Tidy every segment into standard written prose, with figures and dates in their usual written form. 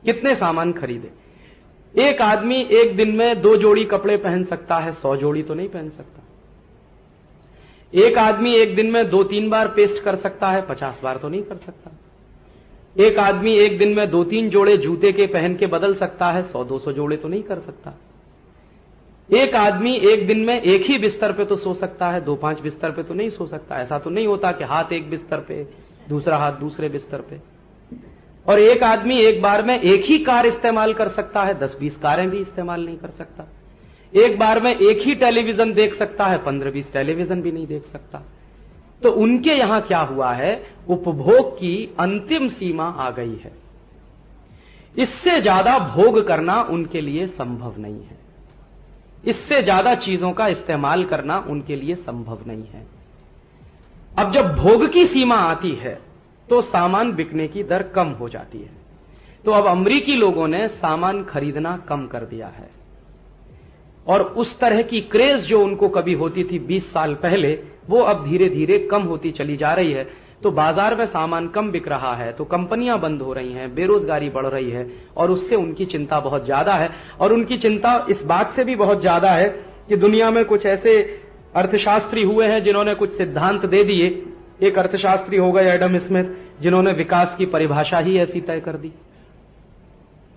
कितने सामान खरीदे। एक आदमी एक दिन में 2 जोड़ी कपड़े पहन सकता है, 100 जोड़ी तो नहीं पहन सकता। एक आदमी एक दिन में 2-3 बार पेस्ट कर सकता है, 50 बार तो नहीं कर सकता। एक आदमी एक दिन में 2-3 जोड़े जूते के पहन के बदल सकता है, 100-200 जोड़े तो नहीं कर सकता। एक आदमी एक दिन में एक ही बिस्तर पे तो सो सकता है, 2-5 बिस्तर पे तो नहीं सो सकता। ऐसा तो नहीं होता कि हाथ एक बिस्तर पे, दूसरा हाथ दूसरे बिस्तर पे। और एक आदमी एक बार में एक ही कार इस्तेमाल कर सकता है, 10-20 कारें भी इस्तेमाल नहीं कर सकता। एक बार में एक ही टेलीविजन देख सकता है, 15-20 टेलीविजन भी नहीं देख सकता। तो उनके यहां क्या हुआ है, उपभोग की अंतिम सीमा आ गई है। इससे ज्यादा भोग करना उनके लिए संभव नहीं है। इससे ज्यादा चीजों का इस्तेमाल करना उनके लिए संभव नहीं है। अब जब भोग की सीमा आती है तो सामान बिकने की दर कम हो जाती है। तो अब अमरीकी लोगों ने सामान खरीदना कम कर दिया है और उस तरह की क्रेज जो उनको कभी होती थी 20 साल पहले, वो अब धीरे धीरे कम होती चली जा रही है। तो बाजार में सामान कम बिक रहा है, तो कंपनियां बंद हो रही हैं, बेरोजगारी बढ़ रही है और उससे उनकी चिंता बहुत ज्यादा है। और उनकी चिंता इस बात से भी बहुत ज्यादा है कि दुनिया में कुछ ऐसे अर्थशास्त्री हुए हैं जिन्होंने कुछ सिद्धांत दे दिए। एक अर्थशास्त्री हो गए एडम स्मिथ, जिन्होंने विकास की परिभाषा ही ऐसी तय कर दी।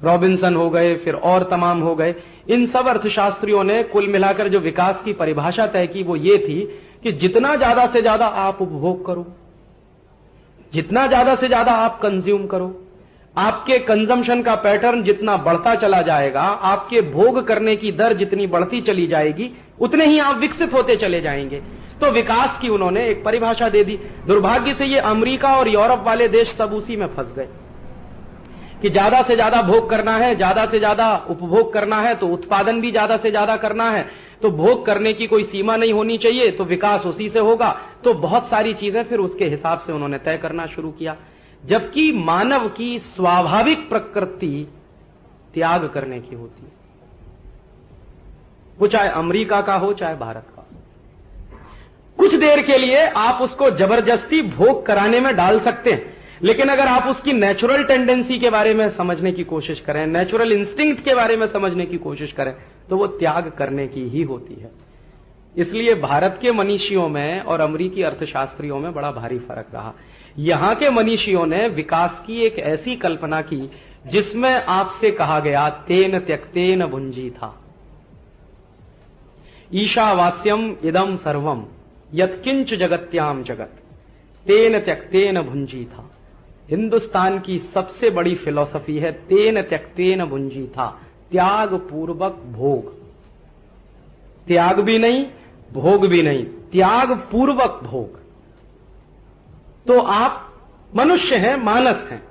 रॉबिन्सन हो गए, फिर और तमाम हो गए। इन सब अर्थशास्त्रियों ने कुल मिलाकर जो विकास की परिभाषा तय की वो ये थी कि जितना ज्यादा से ज्यादा आप उपभोग करो, जितना ज्यादा से ज्यादा आप कंज्यूम करो, आपके कंजम्पशन का पैटर्न जितना बढ़ता चला जाएगा, आपके भोग करने की दर जितनी बढ़ती चली जाएगी, उतने ही आप विकसित होते चले जाएंगे। तो विकास की उन्होंने एक परिभाषा दे दी। दुर्भाग्य से ये अमेरिका और यूरोप वाले देश सब उसी में फंस गए कि ज्यादा से ज्यादा भोग करना है, ज्यादा से ज्यादा उपभोग करना है, तो उत्पादन भी ज्यादा से ज्यादा करना है, तो भोग करने की कोई सीमा नहीं होनी चाहिए, तो विकास उसी से होगा। तो बहुत सारी चीजें फिर उसके हिसाब से उन्होंने तय करना शुरू किया। जबकि मानव की स्वाभाविक प्रकृति त्याग करने की होती है, वो चाहे अमेरिका का हो चाहे भारत का। कुछ देर के लिए आप उसको जबरदस्ती भोग कराने में डाल सकते हैं, लेकिन अगर आप उसकी नेचुरल टेंडेंसी के बारे में समझने की कोशिश करें, नेचुरल इंस्टिंक्ट के बारे में समझने की कोशिश करें, तो वो त्याग करने की ही होती है। इसलिए भारत के मनीषियों में और अमेरिकी अर्थशास्त्रियों में बड़ा भारी फर्क रहा। यहां के मनीषियों ने विकास की एक ऐसी कल्पना की जिसमें आपसे कहा गया तेन त्यक्तेन भुंजी था, ईशावास्यम इदम सर्वम यत्किंच जगत्याम जगत तेन त्यक्तेन भुंजी था। हिंदुस्तान की सबसे बड़ी फिलॉसफी है तेन त्यक्तेन भुंजी था, त्याग पूर्वक भोग। त्याग भी नहीं, भोग भी नहीं, त्याग पूर्वक भोग। तो आप मनुष्य हैं, मानस हैं,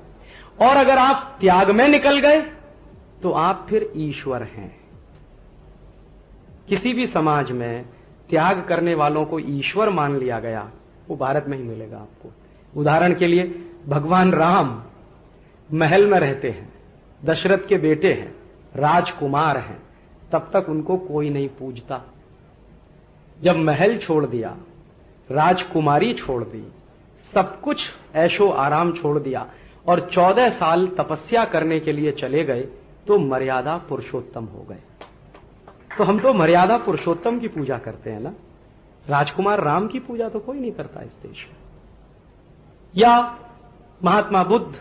और अगर आप त्याग में निकल गए तो आप फिर ईश्वर हैं। किसी भी समाज में त्याग करने वालों को ईश्वर मान लिया गया, वो भारत में ही मिलेगा आपको। उदाहरण के लिए भगवान राम महल में रहते हैं, दशरथ के बेटे हैं, राजकुमार हैं, तब तक उनको कोई नहीं पूजता। जब महल छोड़ दिया, राजकुमारी छोड़ दी, सब कुछ ऐशो आराम छोड़ दिया और 14 साल तपस्या करने के लिए चले गए, तो मर्यादा पुरुषोत्तम हो गए। तो हम तो मर्यादा पुरुषोत्तम की पूजा करते हैं ना, राजकुमार राम की पूजा तो कोई नहीं करता इस देश में। या महात्मा बुद्ध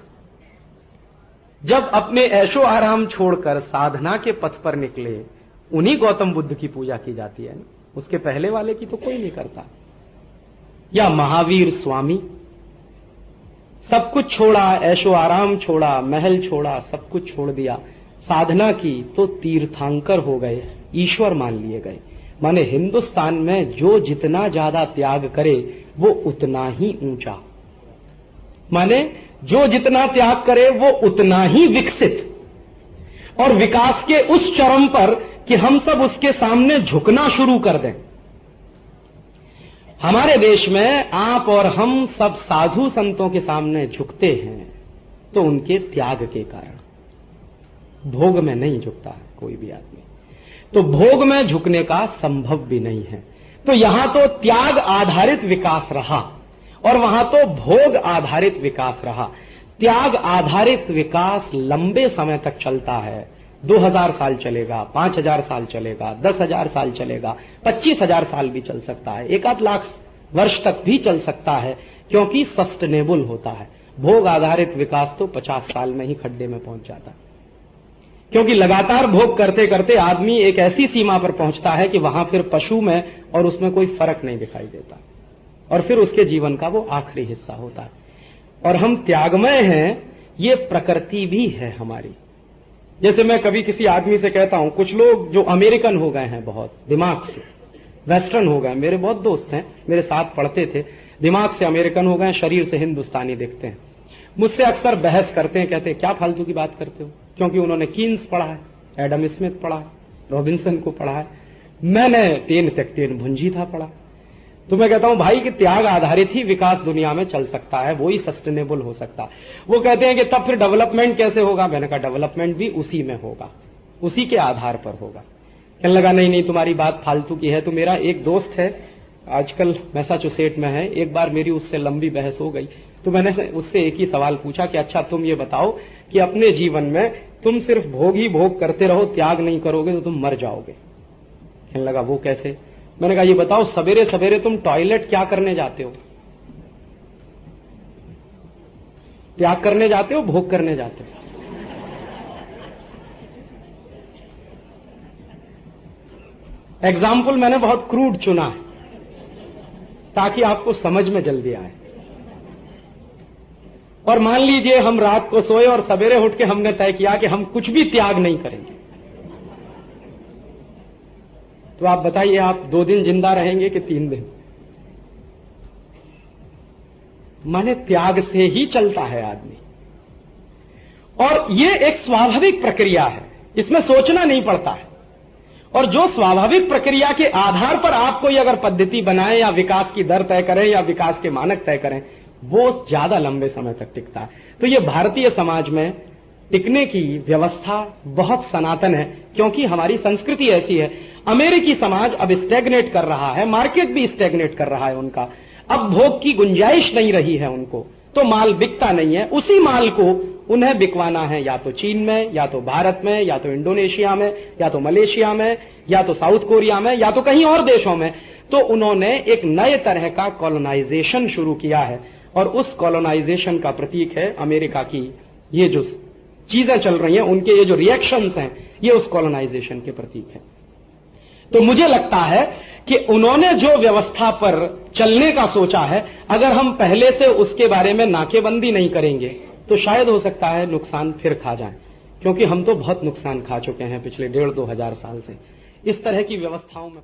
जब अपने ऐशो आराम छोड़कर साधना के पथ पर निकले, उन्हीं गौतम बुद्ध की पूजा की जाती है ना, उसके पहले वाले की तो कोई नहीं करता। या महावीर स्वामी सब कुछ छोड़ा, ऐशो आराम छोड़ा, महल छोड़ा, सब कुछ छोड़ दिया, साधना की, तो तीर्थंकर हो गए, ईश्वर मान लिए गए। माने हिंदुस्तान में जो जितना ज्यादा त्याग करे वो उतना ही ऊंचा, माने जो जितना त्याग करे वो उतना ही विकसित और विकास के उस चरम पर कि हम सब उसके सामने झुकना शुरू कर दें। हमारे देश में आप और हम सब साधु संतों के सामने झुकते हैं तो उनके त्याग के कारण। भोग में नहीं झुकता है कोई भी आदमी, तो भोग में झुकने का संभव भी नहीं है। तो यहां तो त्याग आधारित विकास रहा और वहां तो भोग आधारित विकास रहा। त्याग आधारित विकास लंबे समय तक चलता है। 2000 साल चलेगा, 5000 साल चलेगा, 10,000 साल चलेगा, 25,000 साल भी चल सकता है, 1 लाख वर्ष तक भी चल सकता है, क्योंकि सस्टेनेबल होता है। भोग आधारित विकास तो 50 साल में ही खड्डे में पहुंच जाता है, क्योंकि लगातार भोग करते करते आदमी एक ऐसी सीमा पर पहुंचता है कि वहां फिर पशु में और उसमें कोई फर्क नहीं दिखाई देता, और फिर उसके जीवन का वो आखिरी हिस्सा होता है। और हम त्यागमय हैं, ये प्रकृति भी है हमारी। जैसे मैं कभी किसी आदमी से कहता हूं, कुछ लोग जो अमेरिकन हो गए हैं, बहुत दिमाग से वेस्टर्न हो गए, मेरे बहुत दोस्त हैं, मेरे साथ पढ़ते थे, दिमाग से अमेरिकन हो गए, शरीर से हिंदुस्तानी दिखते हैं, मुझसे अक्सर बहस करते हैं, कहते हैं क्या फालतू की बात करते हो, क्योंकि उन्होंने कीन्स पढ़ा है, एडम स्मिथ पढ़ा है, रॉबिन्सन को पढ़ा है, मैंने तेन तक तेन भुंजी था पढ़ा। तो मैं कहता हूं भाई कि त्याग आधारित ही विकास दुनिया में चल सकता है, वो ही सस्टेनेबल हो सकता है। वो कहते हैं कि तब फिर डेवलपमेंट कैसे होगा? मैंने कहा डेवलपमेंट भी उसी में होगा, उसी के आधार पर होगा। कहने लगा नहीं नहीं तुम्हारी बात फालतू की है। तो मेरा एक दोस्त है, आजकल मैसाचुसेट में है, एक बार मेरी उससे लंबी बहस हो गई, तो मैंने उससे एक ही सवाल पूछा कि अच्छा तुम ये बताओ कि अपने जीवन में तुम सिर्फ भोग ही भोग करते रहो, त्याग नहीं करोगे तो तुम मर जाओगे। कहने लगा वो कैसे? मैंने कहा ये बताओ सवेरे सवेरे तुम टॉयलेट क्या करने जाते हो? त्याग करने जाते हो, भोग करने जाते हो? एग्जाम्पल मैंने बहुत क्रूड चुना है ताकि आपको समझ में जल्दी आए। और मान लीजिए हम रात को सोए और सवेरे उठ के हमने तय किया कि हम कुछ भी त्याग नहीं करेंगे, तो आप बताइए आप 2 दिन जिंदा रहेंगे कि 3 दिन? माने त्याग से ही चलता है आदमी, और ये एक स्वाभाविक प्रक्रिया है, इसमें सोचना नहीं पड़ता है। और जो स्वाभाविक प्रक्रिया के आधार पर आप कोई अगर पद्धति बनाए या विकास की दर तय करें या विकास के मानक तय करें, वो ज्यादा लंबे समय तक टिकता है। तो ये भारतीय समाज में टिकने की व्यवस्था बहुत सनातन है, क्योंकि हमारी संस्कृति ऐसी है। अमेरिकी समाज अब स्टैग्नेट कर रहा है, मार्केट भी स्टैग्नेट कर रहा है उनका, अब भोग की गुंजाइश नहीं रही है उनको, तो माल बिकता नहीं है। उसी माल को उन्हें बिकवाना है या तो चीन में, या तो भारत में, या तो इंडोनेशिया में, या तो मलेशिया में, या तो साउथ कोरिया में, या तो कहीं और देशों में। तो उन्होंने एक नए तरह का कॉलोनाइजेशन शुरू किया है, और उस कॉलोनाइजेशन का प्रतीक है अमेरिका की ये जो चीजें चल रही हैं, उनके ये जो रिएक्शंस हैं, ये उस कॉलोनाइजेशन के प्रतीक है। तो मुझे लगता है कि उन्होंने जो व्यवस्था पर चलने का सोचा है, अगर हम पहले से उसके बारे में नाकेबंदी नहीं करेंगे तो शायद हो सकता है नुकसान फिर खा जाए, क्योंकि हम तो बहुत नुकसान खा चुके हैं पिछले 1,500-2,000 साल से इस तरह की व्यवस्थाओं में।